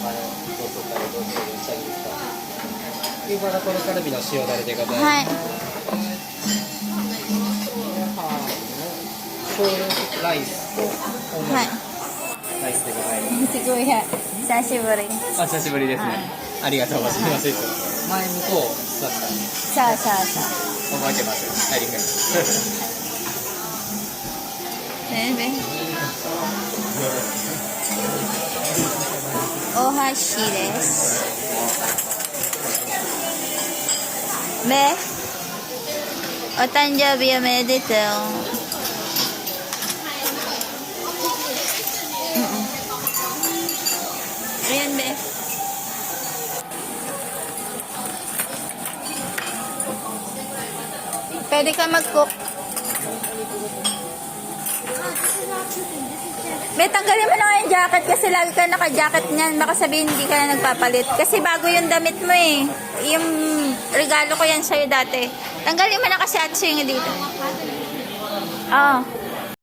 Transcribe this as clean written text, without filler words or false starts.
どうぞからどうぞお茶にした牛バラこれカルビの塩だれでございます。はい。ソールライスと大盛りはい。ライスでございます。すごい、久しぶり。お久しぶりですね。ありがとうございます。前向こうだったさあさあさあ。覚えてますよ。帰りくねえお箸です。お誕生日おめでとう。Ayan, be. Pwede ka mag-cook. Be, tanggalin mo na nga yung jacket kasi lagi ka naka-jacket niyan. Baka sabihin hindi ka na nagpapalit. Kasi bago yung damit mo eh. Yung regalo ko yan sa'yo dati. Tanggalin mo na kasi at siya dito. Oh.